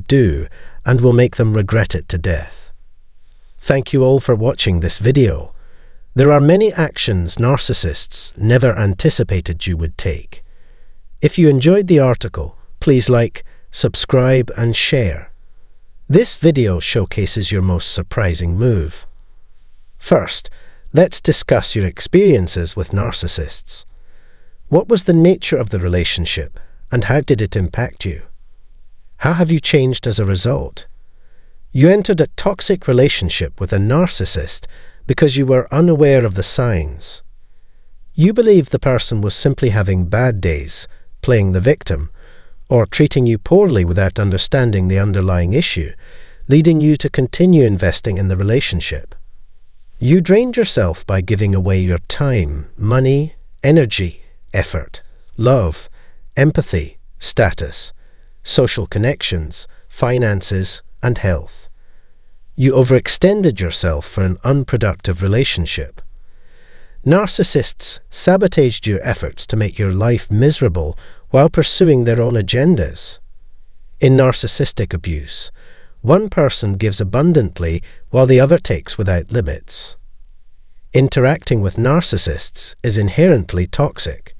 do and will make them regret it to death. Thank you all for watching this video. There are many actions narcissists never anticipated you would take. If you enjoyed the article, please like, subscribe and share. This video showcases your most surprising move. First, let's discuss your experiences with narcissists. What was the nature of the relationship and how did it impact you? How have you changed as a result? You entered a toxic relationship with a narcissist because you were unaware of the signs. You believed the person was simply having bad days, playing the victim, or treating you poorly without understanding the underlying issue, leading you to continue investing in the relationship. You drained yourself by giving away your time, money, energy, effort, love, empathy, status, social connections, finances, and health. You overextended yourself for an unproductive relationship. Narcissists sabotaged your efforts to make your life miserable while pursuing their own agendas. In narcissistic abuse, one person gives abundantly while the other takes without limits. Interacting with narcissists is inherently toxic.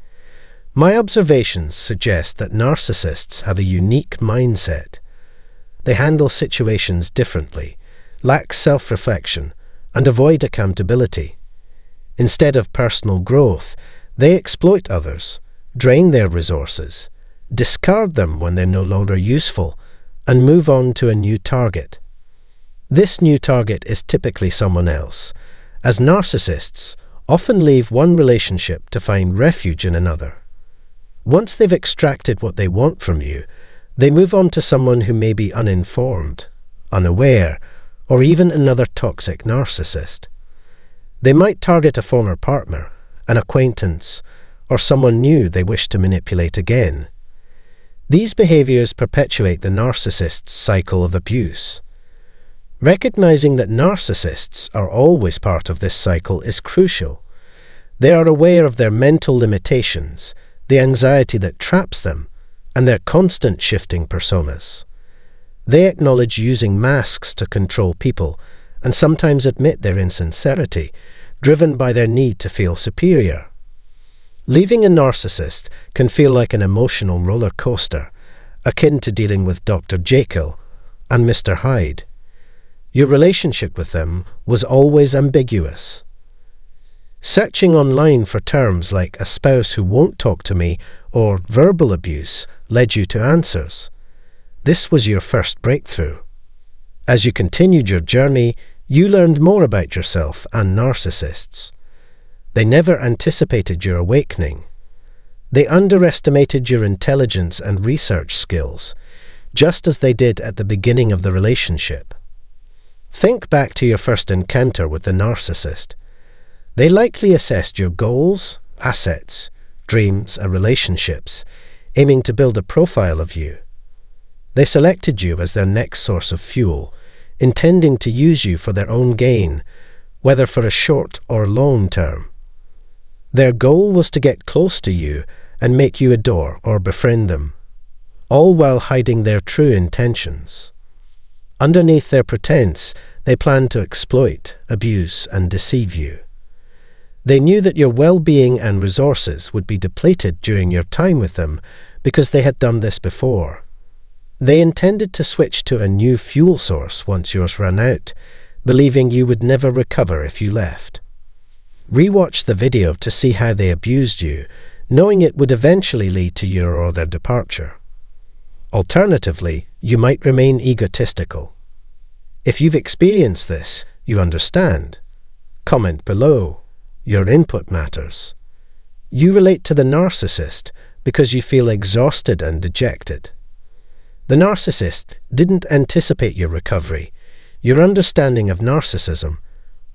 My observations suggest that narcissists have a unique mindset. They handle situations differently, lack self-reflection, and avoid accountability. Instead of personal growth, they exploit others, drain their resources, discard them when they're no longer useful, and move on to a new target. This new target is typically someone else, as narcissists often leave one relationship to find refuge in another. Once they've extracted what they want from you, they move on to someone who may be uninformed, unaware, or even another toxic narcissist. They might target a former partner, an acquaintance, or someone new they wish to manipulate again. These behaviors perpetuate the narcissist's cycle of abuse. Recognizing that narcissists are always part of this cycle is crucial. They are aware of their mental limitations, the anxiety that traps them, and their constant shifting personas. They acknowledge using masks to control people and sometimes admit their insincerity, driven by their need to feel superior. Leaving a narcissist can feel like an emotional roller coaster, akin to dealing with Dr. Jekyll and Mr. Hyde. Your relationship with them was always ambiguous. Searching online for terms like a spouse who won't talk to me or verbal abuse led you to answers. This was your first breakthrough. As you continued your journey, you learned more about yourself and narcissists. They never anticipated your awakening. They underestimated your intelligence and research skills, just as they did at the beginning of the relationship. Think back to your first encounter with the narcissist. They likely assessed your goals, assets, dreams, and relationships, aiming to build a profile of you. They selected you as their next source of fuel, intending to use you for their own gain, whether for a short or long term. Their goal was to get close to you and make you adore or befriend them, all while hiding their true intentions. Underneath their pretense, they planned to exploit, abuse, and deceive you. They knew that your well-being and resources would be depleted during your time with them because they had done this before. They intended to switch to a new fuel source once yours ran out, believing you would never recover if you left. Rewatch the video to see how they abused you, knowing it would eventually lead to your or their departure. Alternatively, you might remain egotistical. If you've experienced this, you understand. Comment below. Your input matters. You relate to the narcissist because you feel exhausted and dejected. The narcissist didn't anticipate your recovery, your understanding of narcissism,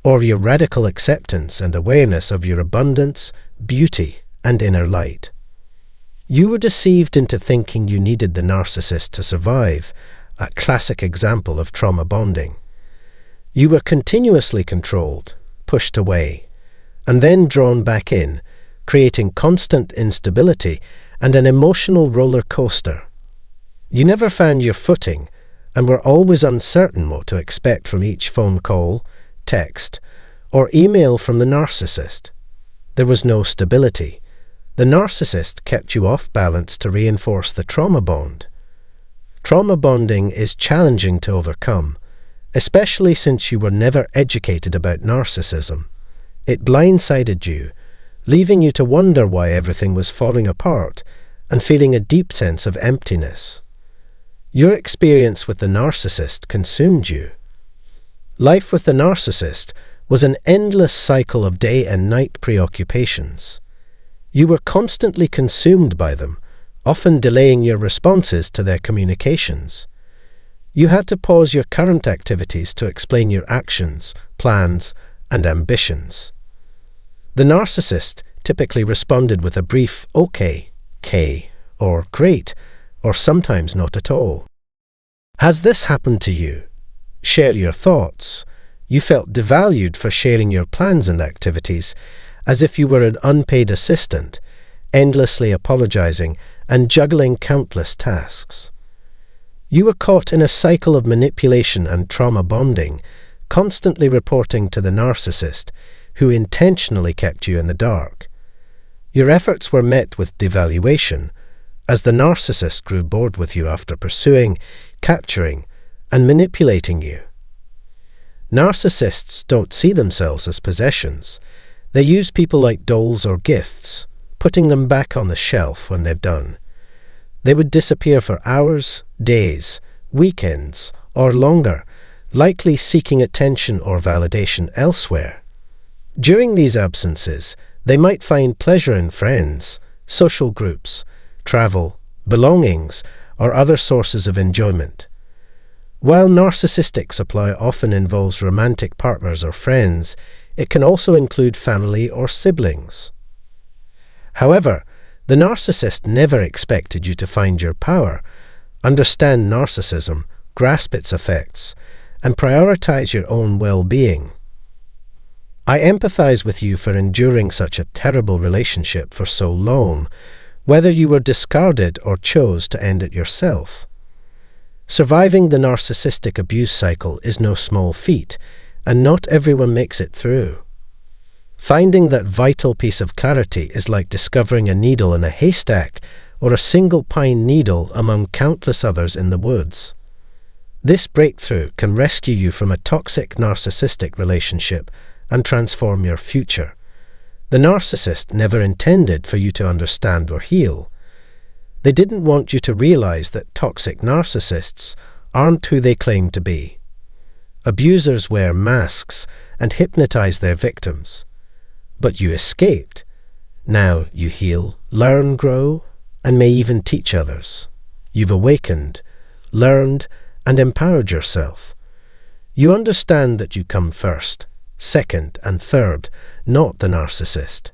or your radical acceptance and awareness of your abundance, beauty, and inner light. You were deceived into thinking you needed the narcissist to survive, a classic example of trauma bonding. You were continuously controlled, pushed away, and then drawn back in, creating constant instability and an emotional roller coaster. You never found your footing, and were always uncertain what to expect from each phone call, text, or email from the narcissist. There was no stability. The narcissist kept you off balance to reinforce the trauma bond. Trauma bonding is challenging to overcome, especially since you were never educated about narcissism. It blindsided you, leaving you to wonder why everything was falling apart and feeling a deep sense of emptiness. Your experience with the narcissist consumed you. Life with the narcissist was an endless cycle of day and night preoccupations. You were constantly consumed by them, often delaying your responses to their communications. You had to pause your current activities to explain your actions, plans, and ambitions. The narcissist typically responded with a brief "okay," "K," or "great," or sometimes not at all. Has this happened to you? Share your thoughts. You felt devalued for sharing your plans and activities, as if you were an unpaid assistant, endlessly apologizing and juggling countless tasks. You were caught in a cycle of manipulation and trauma bonding, constantly reporting to the narcissist, who intentionally kept you in the dark. Your efforts were met with devaluation, as the narcissist grew bored with you after pursuing, capturing, and manipulating you. Narcissists don't see themselves as possessions. They use people like dolls or gifts, putting them back on the shelf when they're done. They would disappear for hours, days, weekends, or longer, likely seeking attention or validation elsewhere. During these absences, they might find pleasure in friends, social groups, travel, belongings, or other sources of enjoyment. While narcissistic supply often involves romantic partners or friends, it can also include family or siblings. However, the narcissist never expected you to find your power, understand narcissism, grasp its effects, and prioritize your own well-being. I empathize with you for enduring such a terrible relationship for so long, whether you were discarded or chose to end it yourself. Surviving the narcissistic abuse cycle is no small feat, and not everyone makes it through. Finding that vital piece of clarity is like discovering a needle in a haystack or a single pine needle among countless others in the woods. This breakthrough can rescue you from a toxic narcissistic relationship and transform your future. The narcissist never intended for you to understand or heal. They didn't want you to realize that toxic narcissists aren't who they claim to be. Abusers wear masks and hypnotize their victims. But you escaped. Now you heal, learn, grow, and may even teach others. You've awakened, learned, and empowered yourself. You understand that you come first, second, and third, not the narcissist.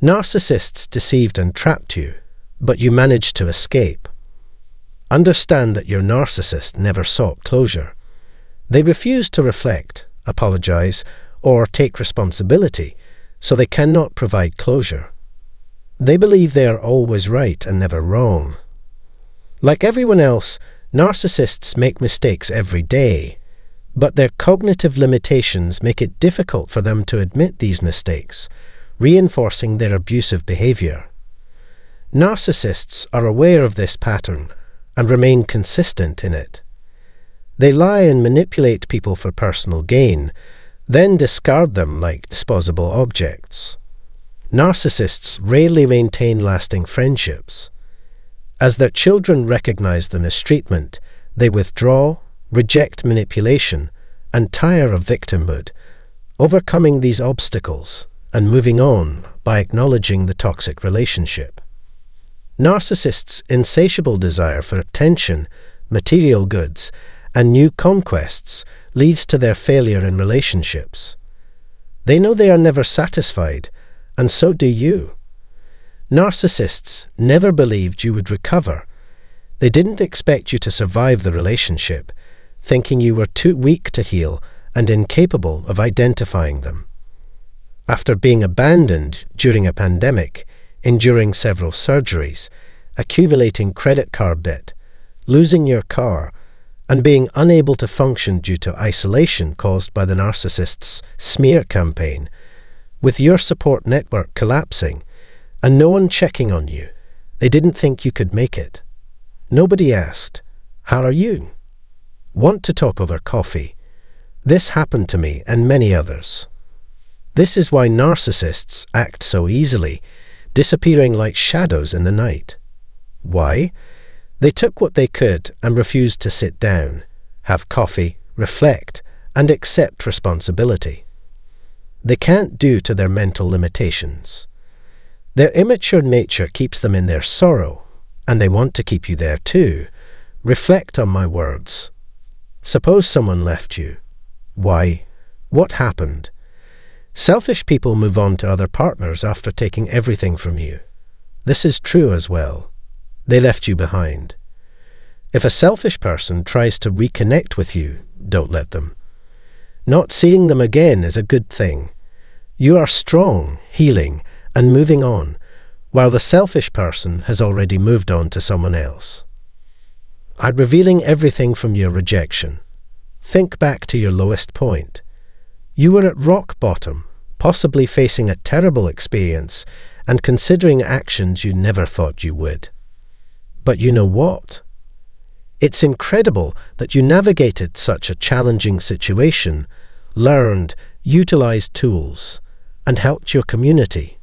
Narcissists deceived and trapped you, but you managed to escape. Understand that your narcissist never sought closure. They refuse to reflect, apologize, or take responsibility, so they cannot provide closure. They believe they are always right and never wrong. Like everyone else, narcissists make mistakes every day, but their cognitive limitations make it difficult for them to admit these mistakes, reinforcing their abusive behavior. Narcissists are aware of this pattern and remain consistent in it. They lie and manipulate people for personal gain, then discard them like disposable objects. Narcissists rarely maintain lasting friendships. As their children recognize the mistreatment, they withdraw, reject manipulation, and tire of victimhood, overcoming these obstacles and moving on by acknowledging the toxic relationship. Narcissists' insatiable desire for attention, material goods, and new conquests leads to their failure in relationships. They know they are never satisfied, and so do you. Narcissists never believed you would recover. They didn't expect you to survive the relationship, thinking you were too weak to heal and incapable of identifying them. After being abandoned during a pandemic, enduring several surgeries, accumulating credit card debt, losing your car, and being unable to function due to isolation caused by the narcissist's smear campaign, with your support network collapsing and no one checking on you. They didn't think you could make it. Nobody asked, "How are you? Want to talk over coffee?" This happened to me and many others. This is why narcissists act so easily, disappearing like shadows in the night. Why? They took what they could and refused to sit down, have coffee, reflect, and accept responsibility. They can't due to their mental limitations. Their immature nature keeps them in their sorrow, and they want to keep you there too. Reflect on my words. Suppose someone left you. Why? What happened? Selfish people move on to other partners after taking everything from you. This is true as well. They left you behind. If a selfish person tries to reconnect with you, don't let them. Not seeing them again is a good thing. You are strong, healing, and moving on, while the selfish person has already moved on to someone else. I'm revealing everything from your rejection. Think back to your lowest point. You were at rock bottom, possibly facing a terrible experience and considering actions you never thought you would. But you know what? It's incredible that you navigated such a challenging situation, learned, utilized tools, and helped your community.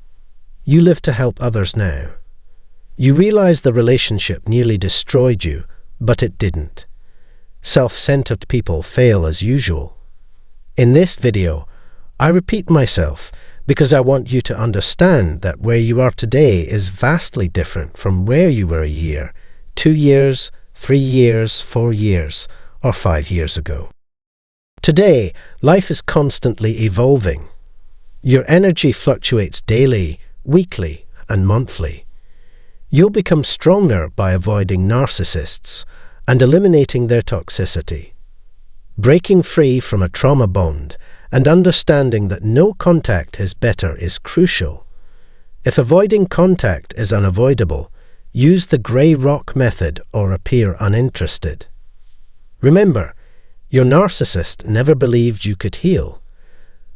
You live to help others now. You realize the relationship nearly destroyed you, but it didn't. Self-centered people fail as usual. In this video, I repeat myself because I want you to understand that where you are today is vastly different from where you were a year, 2 years, 3 years, 4 years, or 5 years ago. Today, life is constantly evolving. Your energy fluctuates daily, weekly, and monthly. You'll become stronger by avoiding narcissists and eliminating their toxicity. Breaking free from a trauma bond and understanding that no contact is better is crucial. If avoiding contact is unavoidable, use the grey rock method or appear uninterested. Remember, your narcissist never believed you could heal.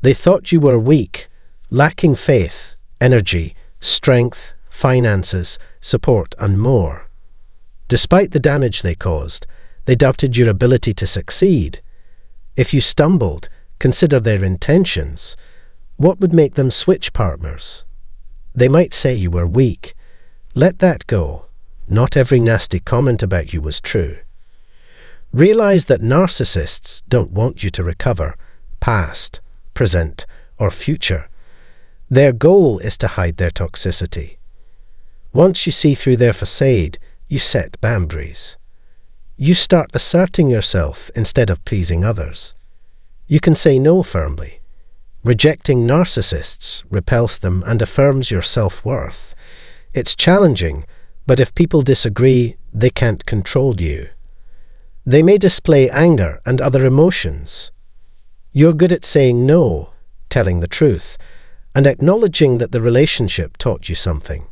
They thought you were weak, lacking faith, energy, strength, finances, support, and more. Despite the damage they caused, they doubted your ability to succeed. If you stumbled, consider their intentions. What would make them switch partners? They might say you were weak. Let that go. Not every nasty comment about you was true. Realize that narcissists don't want you to recover, past, present, or future. Their goal is to hide their toxicity. Once you see through their facade, you set boundaries. You start asserting yourself instead of pleasing others. You can say no firmly. Rejecting narcissists repels them and affirms your self-worth. It's challenging, but if people disagree, they can't control you. They may display anger and other emotions. You're good at saying no, telling the truth, and acknowledging that the relationship taught you something.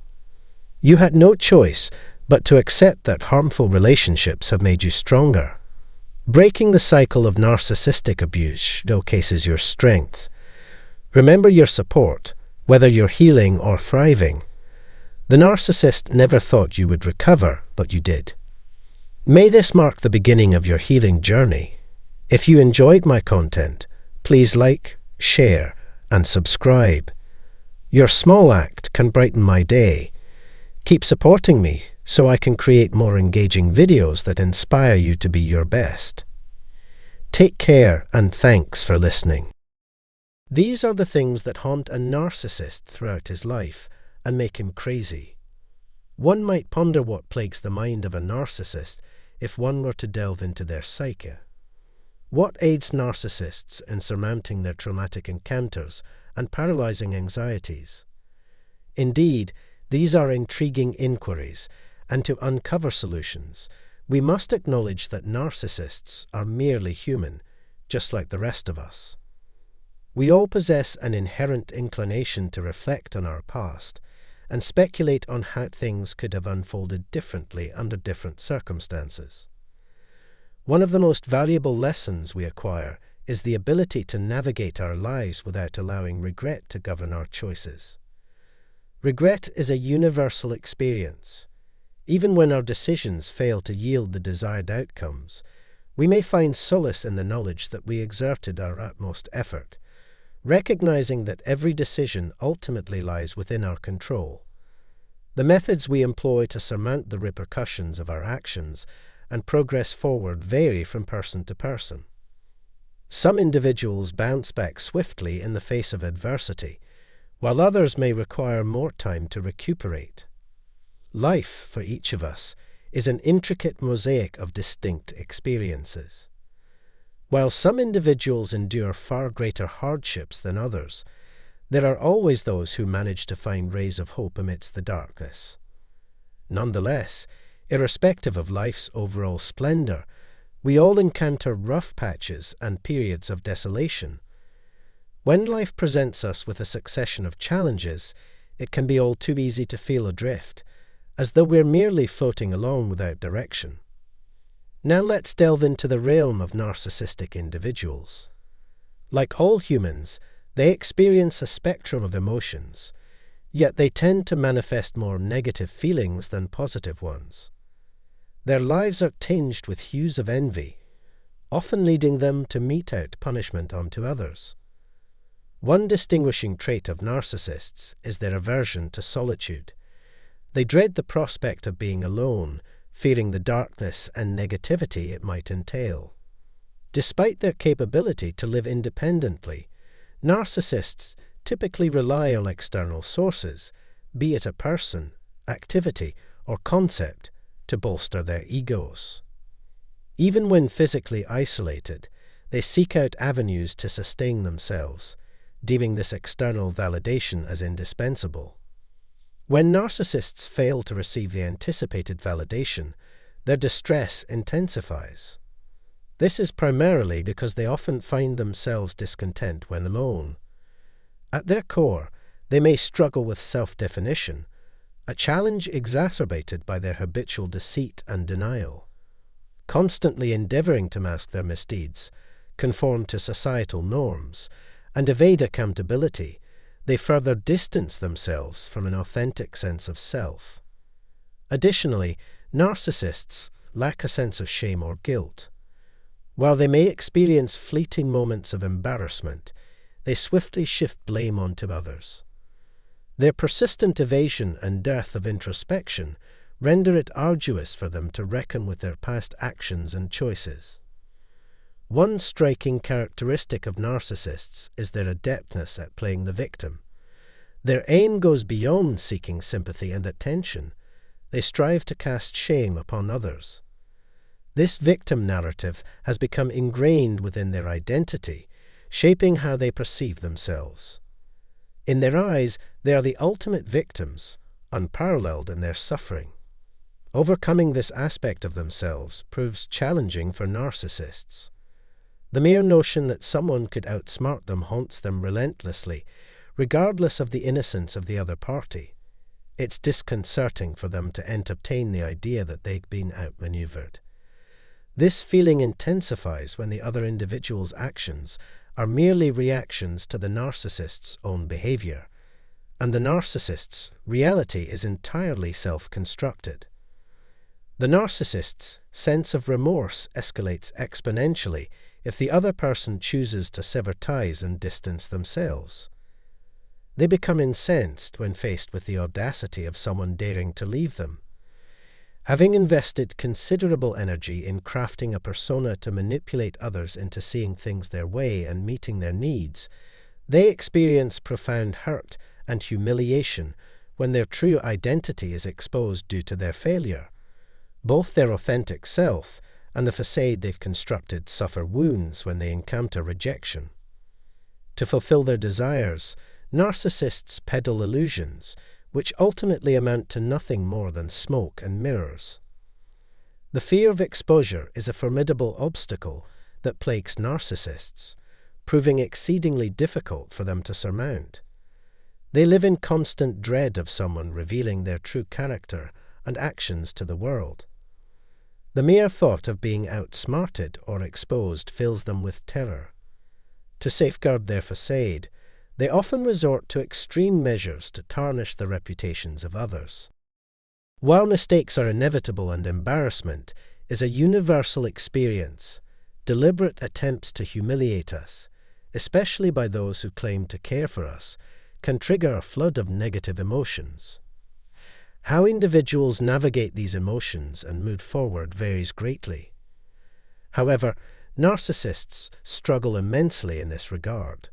You had no choice but to accept that harmful relationships have made you stronger. Breaking the cycle of narcissistic abuse showcases your strength. Remember your support, whether you're healing or thriving. The narcissist never thought you would recover, but you did. May this mark the beginning of your healing journey. If you enjoyed my content, please like, share, and subscribe. Your small act can brighten my day. Keep supporting me so I can create more engaging videos that inspire you to be your best. Take care and thanks for listening. These are the things that haunt a narcissist throughout his life and make him crazy. One might ponder what plagues the mind of a narcissist if one were to delve into their psyche. What aids narcissists in surmounting their traumatic encounters and paralyzing anxieties? Indeed, these are intriguing inquiries, and to uncover solutions, we must acknowledge that narcissists are merely human, just like the rest of us. We all possess an inherent inclination to reflect on our past and speculate on how things could have unfolded differently under different circumstances. One of the most valuable lessons we acquire is the ability to navigate our lives without allowing regret to govern our choices. Regret is a universal experience. Even when our decisions fail to yield the desired outcomes, we may find solace in the knowledge that we exerted our utmost effort, recognizing that every decision ultimately lies within our control. The methods we employ to surmount the repercussions of our actions and progress forward vary from person to person. Some individuals bounce back swiftly in the face of adversity, while others may require more time to recuperate. Life, for each of us, is an intricate mosaic of distinct experiences. While some individuals endure far greater hardships than others, there are always those who manage to find rays of hope amidst the darkness. Nonetheless, irrespective of life's overall splendor, we all encounter rough patches and periods of desolation. When life presents us with a succession of challenges, it can be all too easy to feel adrift, as though we're merely floating along without direction. Now let's delve into the realm of narcissistic individuals. Like all humans, they experience a spectrum of emotions, yet they tend to manifest more negative feelings than positive ones. Their lives are tinged with hues of envy, often leading them to mete out punishment onto others. One distinguishing trait of narcissists is their aversion to solitude. They dread the prospect of being alone, fearing the darkness and negativity it might entail. Despite their capability to live independently, narcissists typically rely on external sources, be it a person, activity, or concept, to bolster their egos. Even when physically isolated, they seek out avenues to sustain themselves, deeming this external validation as indispensable. When narcissists fail to receive the anticipated validation, their distress intensifies. This is primarily because they often find themselves discontent when alone. At their core, they may struggle with self-definition, a challenge exacerbated by their habitual deceit and denial. Constantly endeavoring to mask their misdeeds, conform to societal norms, and evade accountability, they further distance themselves from an authentic sense of self. Additionally, narcissists lack a sense of shame or guilt. While they may experience fleeting moments of embarrassment, they swiftly shift blame onto others. Their persistent evasion and dearth of introspection render it arduous for them to reckon with their past actions and choices. One striking characteristic of narcissists is their adeptness at playing the victim. Their aim goes beyond seeking sympathy and attention. They strive to cast shame upon others. This victim narrative has become ingrained within their identity, shaping how they perceive themselves. In their eyes, they are the ultimate victims, unparalleled in their suffering. Overcoming this aspect of themselves proves challenging for narcissists. The mere notion that someone could outsmart them haunts them relentlessly, regardless of the innocence of the other party. It's disconcerting for them to entertain the idea that they've been outmaneuvered. This feeling intensifies when the other individual's actions are merely reactions to the narcissist's own behavior, and the narcissist's reality is entirely self-constructed. The narcissist's sense of remorse escalates exponentially if the other person chooses to sever ties and distance themselves. They become incensed when faced with the audacity of someone daring to leave them. Having invested considerable energy in crafting a persona to manipulate others into seeing things their way and meeting their needs, they experience profound hurt and humiliation when their true identity is exposed due to their failure. Both their authentic self and the facade they've constructed suffer wounds when they encounter rejection. To fulfill their desires, narcissists peddle illusions, which ultimately amount to nothing more than smoke and mirrors. The fear of exposure is a formidable obstacle that plagues narcissists, proving exceedingly difficult for them to surmount. They live in constant dread of someone revealing their true character and actions to the world. The mere thought of being outsmarted or exposed fills them with terror. To safeguard their facade, they often resort to extreme measures to tarnish the reputations of others. While mistakes are inevitable and embarrassment is a universal experience, deliberate attempts to humiliate us, especially by those who claim to care for us, can trigger a flood of negative emotions. How individuals navigate these emotions and move forward varies greatly. However, narcissists struggle immensely in this regard.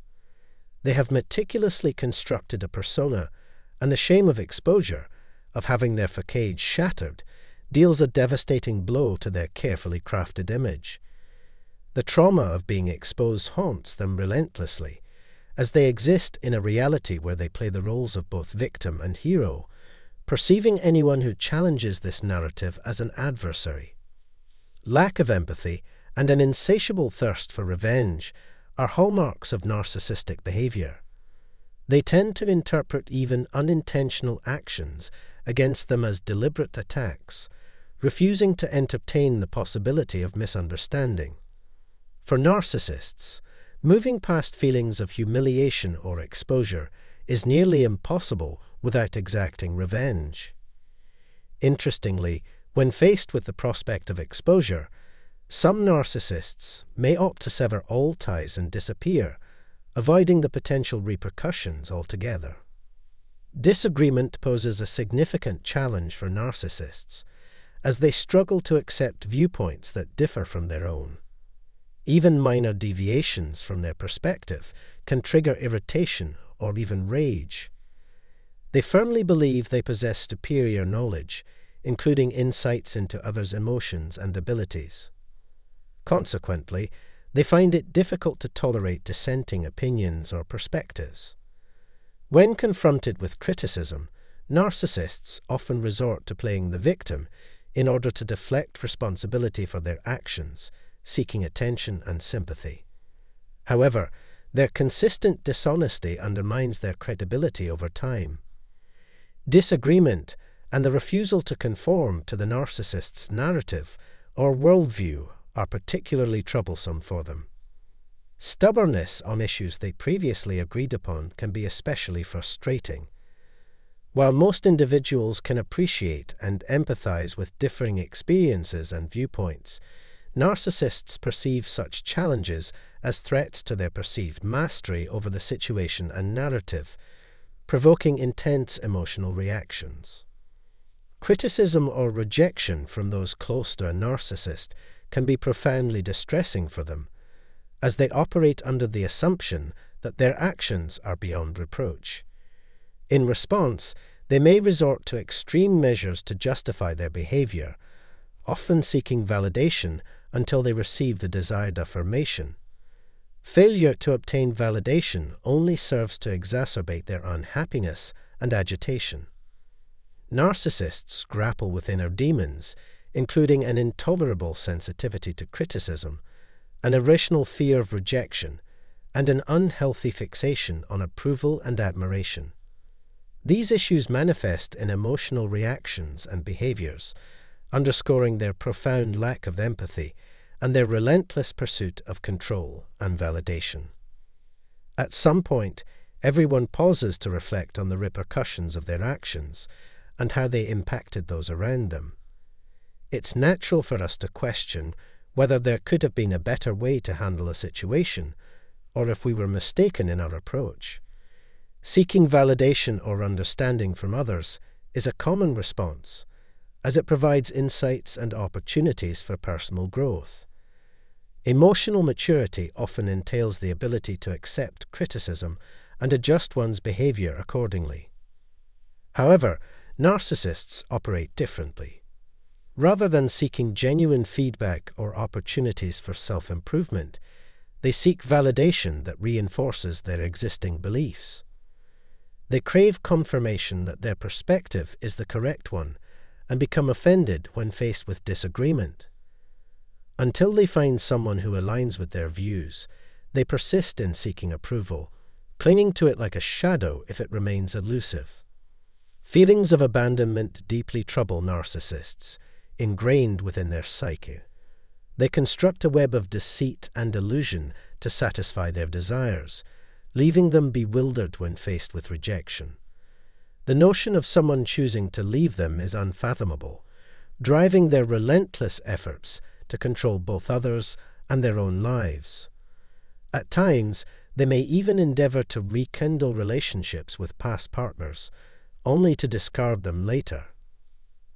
They have meticulously constructed a persona, and the shame of exposure, of having their facade shattered, deals a devastating blow to their carefully crafted image. The trauma of being exposed haunts them relentlessly, as they exist in a reality where they play the roles of both victim and hero, perceiving anyone who challenges this narrative as an adversary. Lack of empathy and an insatiable thirst for revenge are hallmarks of narcissistic behavior. They tend to interpret even unintentional actions against them as deliberate attacks, refusing to entertain the possibility of misunderstanding. For narcissists, moving past feelings of humiliation or exposure is nearly impossible without exacting revenge. Interestingly, when faced with the prospect of exposure, some narcissists may opt to sever all ties and disappear, avoiding the potential repercussions altogether. Disagreement poses a significant challenge for narcissists, as they struggle to accept viewpoints that differ from their own. Even minor deviations from their perspective can trigger irritation or even rage. They firmly believe they possess superior knowledge, including insights into others' emotions and abilities. Consequently, they find it difficult to tolerate dissenting opinions or perspectives. When confronted with criticism, narcissists often resort to playing the victim in order to deflect responsibility for their actions, seeking attention and sympathy. However, their consistent dishonesty undermines their credibility over time. Disagreement and the refusal to conform to the narcissist's narrative or worldview are particularly troublesome for them. Stubbornness on issues they previously agreed upon can be especially frustrating. While most individuals can appreciate and empathize with differing experiences and viewpoints, narcissists perceive such challenges as threats to their perceived mastery over the situation and narrative, provoking intense emotional reactions. Criticism or rejection from those close to a narcissist can be profoundly distressing for them, as they operate under the assumption that their actions are beyond reproach. In response, they may resort to extreme measures to justify their behavior, often seeking validation until they receive the desired affirmation. Failure to obtain validation only serves to exacerbate their unhappiness and agitation. Narcissists grapple with inner demons, including an intolerable sensitivity to criticism, an irrational fear of rejection, and an unhealthy fixation on approval and admiration. These issues manifest in emotional reactions and behaviors, underscoring their profound lack of empathy and their relentless pursuit of control and validation. At some point, everyone pauses to reflect on the repercussions of their actions and how they impacted those around them. It's natural for us to question whether there could have been a better way to handle a situation, or if we were mistaken in our approach. Seeking validation or understanding from others is a common response, as it provides insights and opportunities for personal growth. Emotional maturity often entails the ability to accept criticism and adjust one's behavior accordingly. However, narcissists operate differently. Rather than seeking genuine feedback or opportunities for self-improvement, they seek validation that reinforces their existing beliefs. They crave confirmation that their perspective is the correct one and become offended when faced with disagreement. Until they find someone who aligns with their views, they persist in seeking approval, clinging to it like a shadow if it remains elusive. Feelings of abandonment deeply trouble narcissists, ingrained within their psyche. They construct a web of deceit and illusion to satisfy their desires, leaving them bewildered when faced with rejection. The notion of someone choosing to leave them is unfathomable, driving their relentless efforts to control both others and their own lives. At times, they may even endeavor to rekindle relationships with past partners, only to discard them later.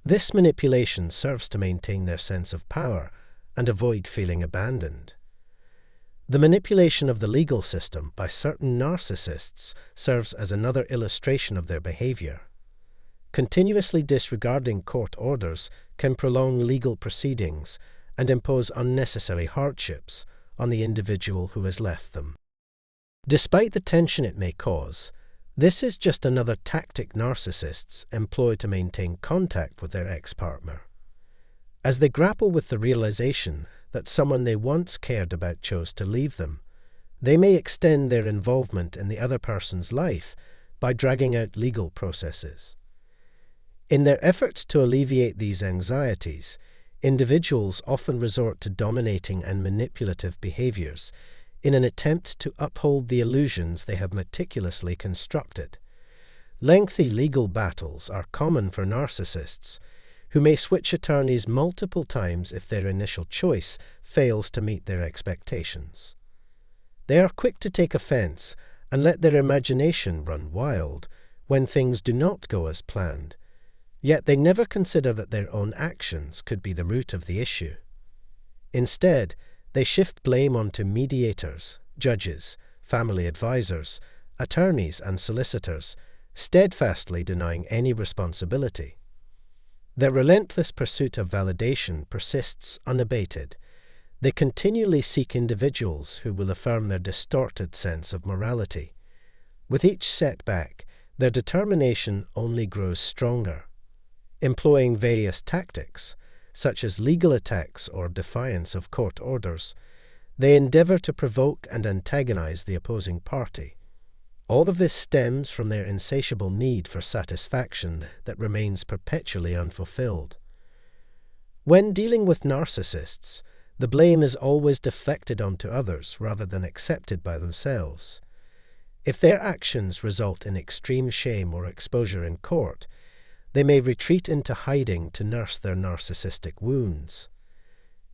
This manipulation serves to maintain their sense of power and avoid feeling abandoned. The manipulation of the legal system by certain narcissists serves as another illustration of their behavior. Continuously disregarding court orders can prolong legal proceedings and impose unnecessary hardships on the individual who has left them. Despite the tension it may cause, this is just another tactic narcissists employ to maintain contact with their ex-partner. As they grapple with the realization that someone they once cared about chose to leave them, they may extend their involvement in the other person's life by dragging out legal processes. In their efforts to alleviate these anxieties, individuals often resort to dominating and manipulative behaviors in an attempt to uphold the illusions they have meticulously constructed. Lengthy legal battles are common for narcissists, who may switch attorneys multiple times if their initial choice fails to meet their expectations. They are quick to take offense and let their imagination run wild when things do not go as planned, yet they never consider that their own actions could be the root of the issue. Instead, they shift blame onto mediators, judges, family advisors, attorneys, and solicitors, steadfastly denying any responsibility. Their relentless pursuit of validation persists unabated. They continually seek individuals who will affirm their distorted sense of morality. With each setback, their determination only grows stronger. Employing various tactics, such as legal attacks or defiance of court orders, they endeavor to provoke and antagonize the opposing party. All of this stems from their insatiable need for satisfaction that remains perpetually unfulfilled. When dealing with narcissists, the blame is always deflected onto others rather than accepted by themselves. If their actions result in extreme shame or exposure in court, they may retreat into hiding to nurse their narcissistic wounds.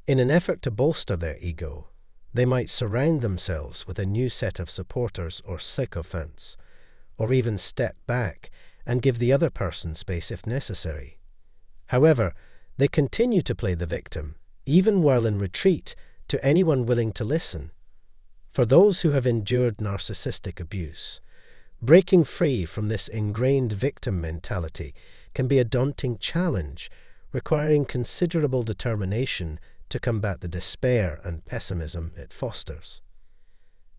In an effort to bolster their ego, they might surround themselves with a new set of supporters or sycophants, or even step back and give the other person space if necessary. However, they continue to play the victim, even while in retreat, to anyone willing to listen. For those who have endured narcissistic abuse, breaking free from this ingrained victim mentality can be a daunting challenge, requiring considerable determination to combat the despair and pessimism it fosters.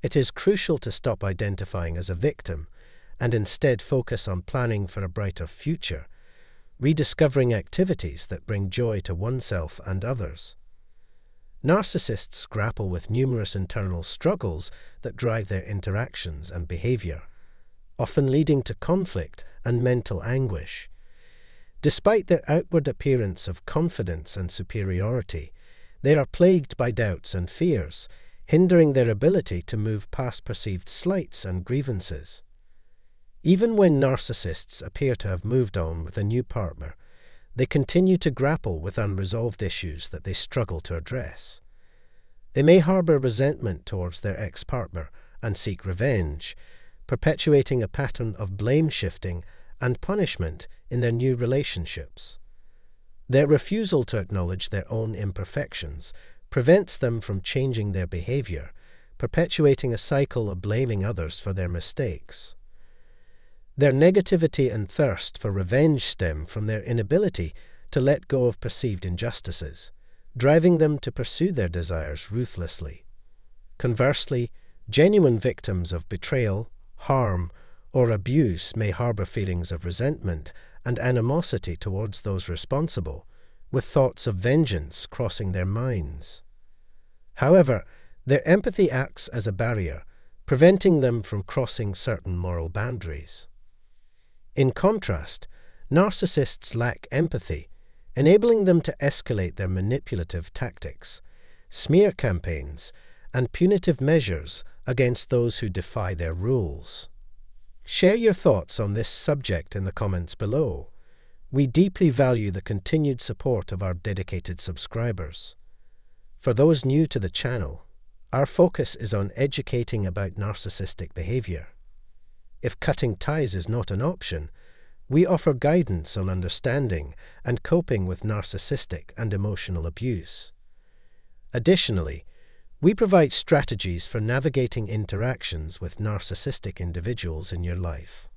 It is crucial to stop identifying as a victim and instead focus on planning for a brighter future, rediscovering activities that bring joy to oneself and others. Narcissists grapple with numerous internal struggles that drive their interactions and behavior, often leading to conflict and mental anguish. Despite their outward appearance of confidence and superiority, they are plagued by doubts and fears, hindering their ability to move past perceived slights and grievances. Even when narcissists appear to have moved on with a new partner, they continue to grapple with unresolved issues that they struggle to address. They may harbor resentment towards their ex-partner and seek revenge, perpetuating a pattern of blame-shifting and punishment in their new relationships. Their refusal to acknowledge their own imperfections prevents them from changing their behavior, perpetuating a cycle of blaming others for their mistakes. Their negativity and thirst for revenge stem from their inability to let go of perceived injustices, driving them to pursue their desires ruthlessly. Conversely, genuine victims of betrayal, harm, or abuse may harbor feelings of resentment and animosity towards those responsible, with thoughts of vengeance crossing their minds. However, their empathy acts as a barrier, preventing them from crossing certain moral boundaries. In contrast, narcissists lack empathy, enabling them to escalate their manipulative tactics, smear campaigns, and punitive measures against those who defy their rules. Share your thoughts on this subject in the comments below. We deeply value the continued support of our dedicated subscribers. For those new to the channel, our focus is on educating about narcissistic behavior. If cutting ties is not an option, we offer guidance on understanding and coping with narcissistic and emotional abuse. Additionally, we provide strategies for navigating interactions with narcissistic individuals in your life.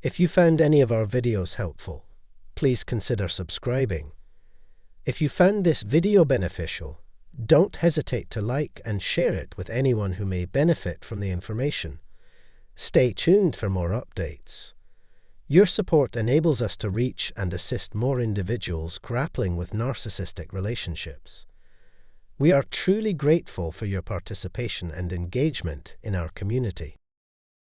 If you found any of our videos helpful, please consider subscribing. If you found this video beneficial, don't hesitate to like and share it with anyone who may benefit from the information. Stay tuned for more updates. Your support enables us to reach and assist more individuals grappling with narcissistic relationships. We are truly grateful for your participation and engagement in our community.